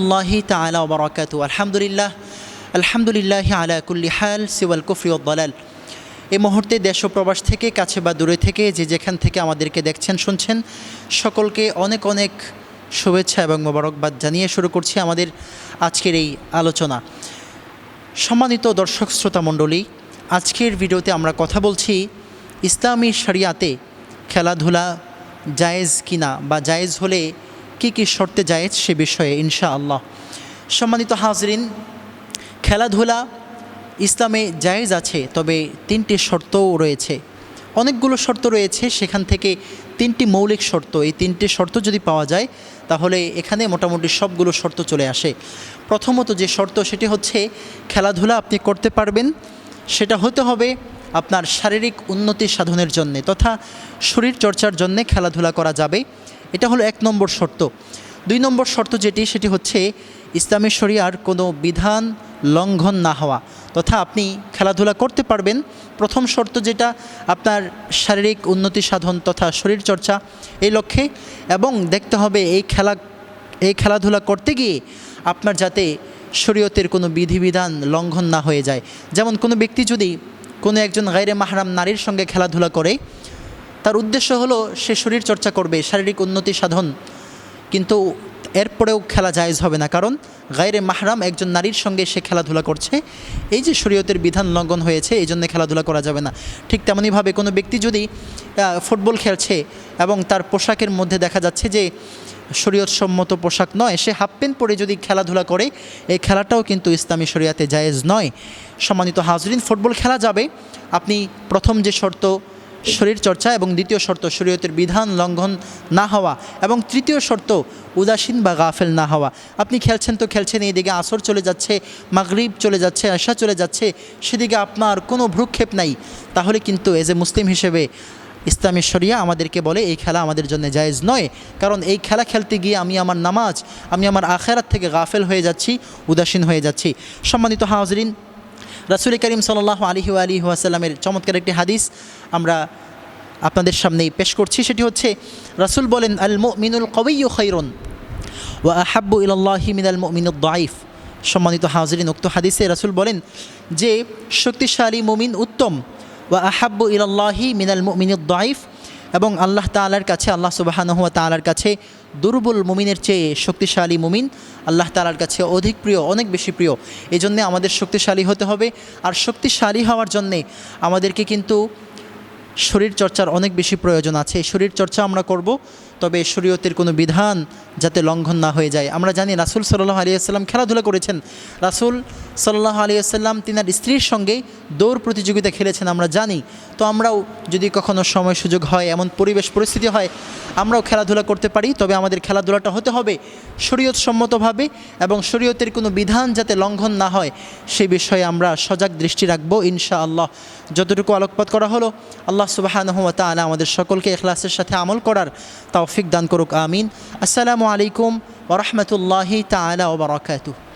আল্লাহি তাআলা ওয়া বারাকাতুহু। আলহামদুলিল্লাহ আলা কুল্লি হাল সিওয়াল কুফরি ওয়াদ দালাল। এই মুহূর্তে দেশ ও প্রবাস থেকে, কাছে বা দূরে থেকে, যে যেখান থেকে আমাদেরকে দেখছেন শুনছেন, সকলকে অনেক অনেক শুভেচ্ছা এবং মোবারকবাদ জানিয়ে শুরু করছি আমাদের আজকের এই আলোচনা। সম্মানিত দর্শক শ্রোতা মণ্ডলী, আজকের ভিডিওতে আমরা কথা বলছি ইসলামী শরিয়াতে খেলাধুলা জায়েজ কিনা, বা জায়েজ হলে কী কী শর্তে জায়েজ সে বিষয়ে ইনশাআল্লাহ। সম্মানিত হাজরিন, খেলাধুলা ইসলামে জায়েজ আছে, তবে তিনটি শর্তও রয়েছে। অনেকগুলো শর্ত রয়েছে, সেখান থেকে তিনটি মৌলিক শর্ত, এই তিনটি শর্ত যদি পাওয়া যায় তাহলে এখানে মোটামুটি সবগুলো শর্ত চলে আসে। প্রথমত যে শর্ত, সেটি হচ্ছে খেলাধুলা আপনি করতে পারবেন, সেটা হতে হবে আপনার শারীরিক উন্নতি সাধনের জন্যে, তথা শরীর চর্চার জন্যে খেলাধুলা করা যাবে। এটা হলো 1 নম্বর শর্ত। 2 নম্বর শর্ত যেটি, সেটি হচ্ছে ইসলামী শরিয়ার কোনো বিধান লঙ্ঘন না হওয়া, তথা আপনি খেলাধুলা করতে পারবেন। প্রথম শর্ত যেটা, আপনার শারীরিক উন্নতি সাধন তথা শরীর চর্চা এই লক্ষ্যে, এবং দেখতে হবে এই খেলাধুলা করতে গিয়ে আপনার যাতে শরীয়তের কোনো বিধিবিধান লঙ্ঘন না হয়ে যায়। যেমন কোনো ব্যক্তি যদি কোনো একজন গায়রে মাহরাম নারীর সঙ্গে খেলাধুলা করে, তার উদ্দেশ্য হলো সে শরীর চর্চা করবে, শারীরিক উন্নতি সাধন, কিন্তু এরপরেও খেলা জায়েজ হবে না, কারণ গায়রে মাহরাম একজন নারীর সঙ্গে সে খেলাধুলা করছে, এই যে শরীয়তের বিধান লঙ্ঘন হয়েছে, এই জন্য খেলাধুলা করা যাবে না। ঠিক তেমনইভাবে কোনো ব্যক্তি যদি ফুটবল খেলছে এবং তার পোশাকের মধ্যে দেখা যাচ্ছে যে শরীয়তসম্মত পোশাক নয়, সে হাফ প্যান্ট পরে যদি খেলাধুলা করে, এই খেলাটাও কিন্তু ইসলামী শরিয়াতে জায়েজ নয়। সম্মানিত হাজরিন, ফুটবল খেলা যাবে, আপনি প্রথম যে শর্ত শরীর চর্চা, এবং দ্বিতীয় শর্ত শরীয়তের বিধান লঙ্ঘন না হওয়া, এবং তৃতীয় শর্ত উদাসীন বা গাফেল না হওয়া। আপনি খেলছেন তো খেলছেন, এইদিকে আসর চলে যাচ্ছে, মাগরিব চলে যাচ্ছে, আশা চলে যাচ্ছে, সেদিকে আপনার কোনো ভ্রুক্ষেপ নাই, তাহলে কিন্তু এজ এ মুসলিম হিসেবে ইসলামী শরিয়া আমাদেরকে বলে এই খেলা আমাদের জন্য জায়েজ নয়। কারণ এই খেলা খেলতে গিয়ে আমি আমার নামাজ, আমি আমার আখেরাত থেকে গাফেল হয়ে যাচ্ছি, উদাসীন হয়ে যাচ্ছি। সম্মানিত হাজরিন, রাসূল করিম সাল্লাল্লাহু আলাইহি ওয়াসাল্লামের চমৎকার একটি হাদিস আমরা আপনাদের সামনেই পেশ করছি। সেটি হচ্ছে, রাসূল বলেন, আল মুমিনুল কওয়িয়্যু খায়রুন ওয়া আহাব্বু ইলাল্লাহি মিনাল মুমিনিদ দাঈফ। সম্মানিত হাজরিন, উক্ত হাদিসে রাসূল বলেন যে শক্তিশালী মুমিন উত্তম, ওয়া আহাব্বু ইলাল্লাহি মিনাল মুমিনিদ দাঈফ, এবং আল্লাহ তাআলার কাছে, আল্লাহ সুবহানাহু ওয়া তাআলার কাছে দুর্বল মুমিনের চেয়ে শক্তিশালী মুমিন আল্লাহ তাআলার কাছে অধিক প্রিয়, অনেক বেশি প্রিয়। এই জন্যে আমাদের শক্তিশালী হতে হবে, আর শক্তিশালী হওয়ার জন্যে আমাদেরকে কিন্তু শরীর চর্চার অনেক বেশি প্রয়োজন আছে। শরীর চর্চা আমরা করব, তবে শরীয়তের কোনো বিধান যাতে লঙ্ঘন না হয়ে যায়। আমরা জানি রাসূল সাল্লাল্লাহু আলাইহি ওয়াসাল্লাম খেলাধুলা করেছেন। রাসূল সাল্লাল্লাহু আলাইহি ওয়াসাল্লাম তিনার স্ত্রীর সঙ্গে দৌড় প্রতিযোগিতা খেলেছেন, আমরা জানি। তো আমরাও যদি কখনো সময় সুযোগ হয়, এমন পরিবেশ পরিস্থিতি হয়, আমরাও খেলাধুলা করতে পারি, তবে আমাদের খেলাধুলাটা হতে হবে শরীয়ত সম্মতভাবে, এবং শরীয়তের কোনো বিধান যাতে লঙ্ঘন না হয় সেই বিষয়ে আমরা সজাগ দৃষ্টি রাখবো ইনশাআল্লাহ। যতটুকু আলোকপাত করা হলো, আল্লাহ সুবহানাহু ওয়া তাআলা আমাদের সকলকে ইখলাসের সাথে আমল করার তৌফিক দান করুক, আমিন। আসসালামু আলাইকুম ওয়া রাহমাতুল্লাহি তাআলা ওয়া বারাকাতুহু।